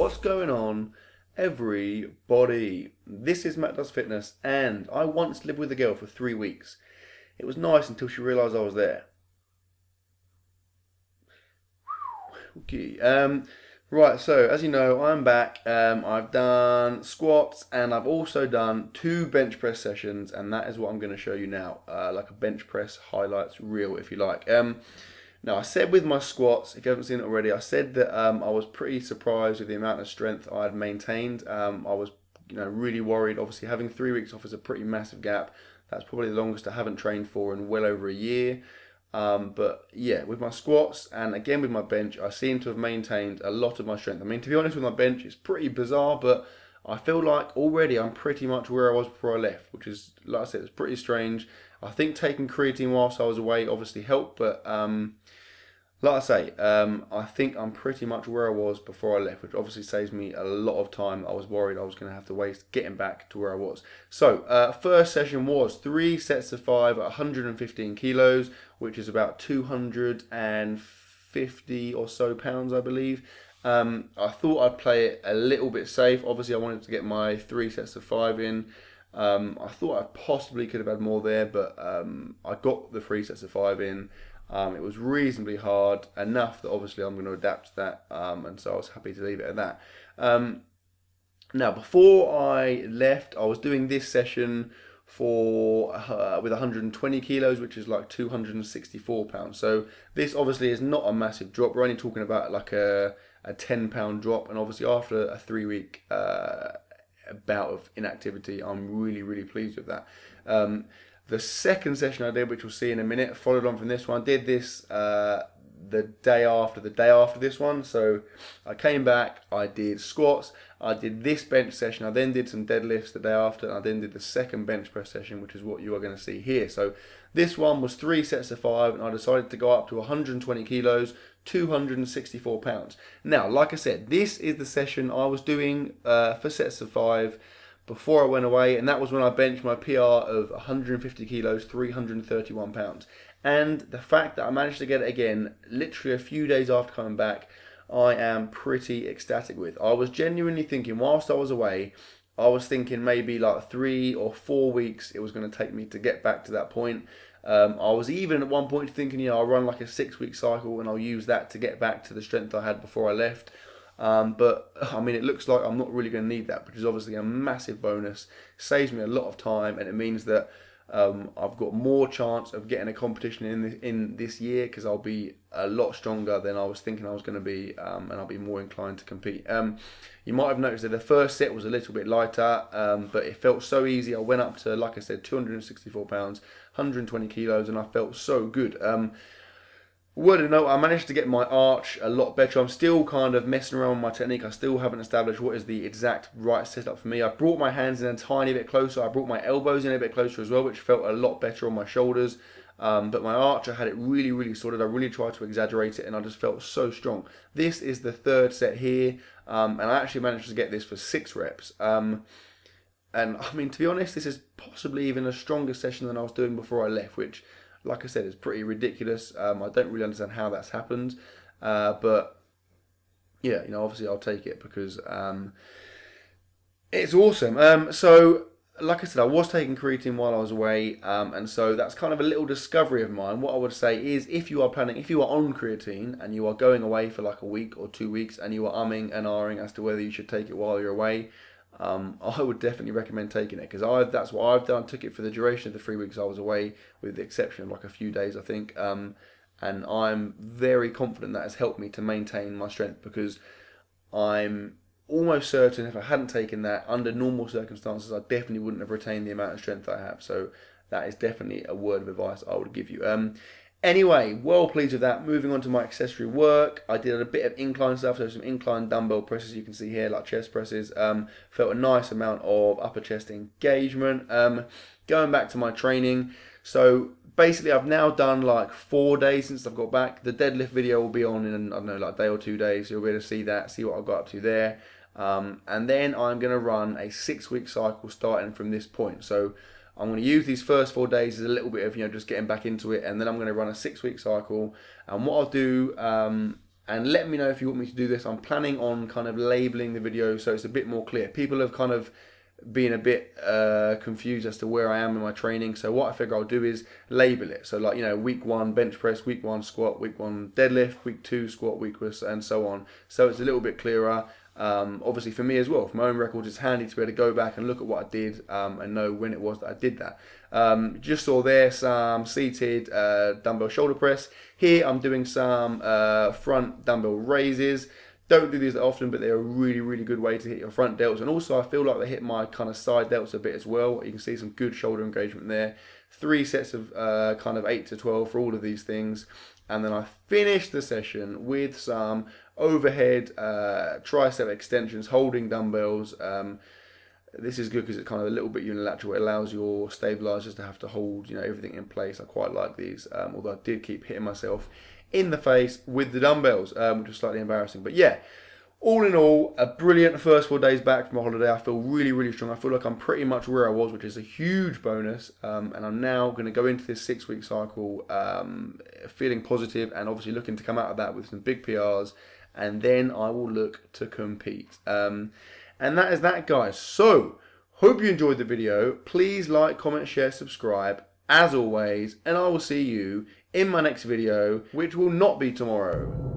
What's going on, everybody? This is Matt Does Fitness, and I once lived with a girl for 3 weeks. It was nice until she realised I was there. Okay. Right, so as you know, I'm back. I've done squats and I've also done 2 bench press sessions, and that is what I'm going to show you now, like a bench press highlights reel, if you like. Now, I said with my squats, if you haven't seen it already, I said that I was pretty surprised with the amount of strength I had maintained. I was, really worried. Obviously, having 3 weeks off is a pretty massive gap. That's probably the longest I haven't trained for in well over a year. But yeah, with my squats and again with my bench, I seem to have maintained a lot of my strength. I mean, to be honest with my bench, it's pretty bizarre, but I feel like already I'm pretty much where I was before I left, which is, like I said, it's pretty strange. I think taking creatine whilst I was away obviously helped, but like I say, I think I'm pretty much where I was before I left, which obviously saves me a lot of time. I was worried I was going to have to waste getting back to where I was. So, first session was 3 sets of 5 at 115 kilos, which is about 250 or so pounds, I believe. I thought I'd play it a little bit safe. Obviously, I wanted to get my 3 sets of 5 in. I thought I possibly could have had more there, but I got the 3 sets of 5 in. It was reasonably hard, enough that obviously I'm going to adapt to that, and so I was happy to leave it at that. Now, before I left, I was doing this session for with 120 kilos, which is like 264 pounds. So this obviously is not a massive drop. We're only talking about like a 10-pound drop, and obviously after a 3-week bout of inactivity, I'm really pleased with that. The second session I did, which we'll see in a minute, followed on from this one. I did this the day after this one. So I came back, I did squats, I did this bench session, I then did some deadlifts the day after, and I then did the second bench press session, which is what you are going to see here. So this one was 3 sets of 5, and I decided to go up to 120 kilos, 264 pounds. Now, like I said, this is the session I was doing for sets of 5 before I went away, and that was when I benched my PR of 150 kilos, 331 pounds. And the fact that I managed to get it again, literally a few days after coming back, I am pretty ecstatic with. I was genuinely thinking, whilst I was away, I was thinking maybe like 3 or 4 weeks it was going to take me to get back to that point. I was even at one point thinking, I'll run like a 6-week cycle and I'll use that to get back to the strength I had before I left. But I mean, it looks like I'm not really going to need that, which is obviously a massive bonus. Saves me a lot of time, and it means that I've got more chance of getting a competition in this year, because I'll be a lot stronger than I was thinking I was going to be, and I'll be more inclined to compete. You might have noticed that the first set was a little bit lighter, but it felt so easy. I went up to, like I said, 264 pounds, 120 kilos, and I felt so good. Word of note, I managed to get my arch a lot better. I'm still kind of messing around with my technique. I still haven't established what is the exact right setup for me. I brought my hands in a tiny bit closer. I brought my elbows in a bit closer as well, which felt a lot better on my shoulders. But my arch, I had it really sorted. I really tried to exaggerate it, and I just felt so strong. This is the 3rd set here, and I actually managed to get this for 6 reps. And I mean, to be honest, this is possibly even a stronger session than I was doing before I left, which, like I said, is pretty ridiculous. I don't really understand how that's happened, but yeah, obviously I'll take it because it's awesome. So, like I said, I was taking creatine while I was away, and so that's kind of a little discovery of mine. What I would say is, if you are on creatine and you are going away for like a week or 2 weeks, and you are umming and ahhing as to whether you should take it while you're away, I would definitely recommend taking it, because that's what I've done. Took it for the duration of the 3 weeks I was away, with the exception of like a few days, I think. And I'm very confident that has helped me to maintain my strength, because I'm almost certain if I hadn't taken that, under normal circumstances, I definitely wouldn't have retained the amount of strength I have. So that is definitely a word of advice I would give you. Anyway, well pleased with that. Moving on to my accessory work, I did a bit of incline stuff, so some incline dumbbell presses you can see here, like chest presses. Felt a nice amount of upper chest engagement. Going back to my training, so basically I've now done like 4 days since I've got back. The deadlift video will be on in, I don't know, like a day or 2 days. You'll be able to see that, see what I got up to there. And then I'm going to run a 6-week cycle starting from this point. So I'm going to use these first 4 days as a little bit of, just getting back into it, and then I'm going to run a 6-week cycle. And what I'll do and let me know if you want me to do this. I'm planning on kind of labeling the video so it's a bit more clear. People have kind of been a bit confused as to where I am in my training. So what I figure I'll do is label it. So like, you know, week 1 bench press, week 1 squat, week 1 deadlift, week 2 squat, week and so on. So it's a little bit clearer. Obviously for me as well, for my own records, it's handy to be able to go back and look at what I did and know when it was that I did that. Just saw there some seated dumbbell shoulder press. Here I'm doing some front dumbbell raises. Don't do these that often, but they're a really, really good way to hit your front delts. And also I feel like they hit my kind of side delts a bit as well. You can see some good shoulder engagement there. 3 sets of kind of 8 to 12 for all of these things. And then I finished the session with some overhead tricep extensions, holding dumbbells. This is good because it's kind of a little bit unilateral. It allows your stabilizers to have to hold, you know, everything in place. I quite like these, although I did keep hitting myself in the face with the dumbbells, which was slightly embarrassing. But yeah, all in all, a brilliant first 4 days back from a holiday. I feel really, really strong. I feel like I'm pretty much where I was, which is a huge bonus. And I'm now going to go into this 6-week cycle feeling positive and obviously looking to come out of that with some big PRs. And then I will look to compete. And that is that, guys. So, hope you enjoyed the video. Please like, comment, share, subscribe, as always. And I will see you in my next video, which will not be tomorrow.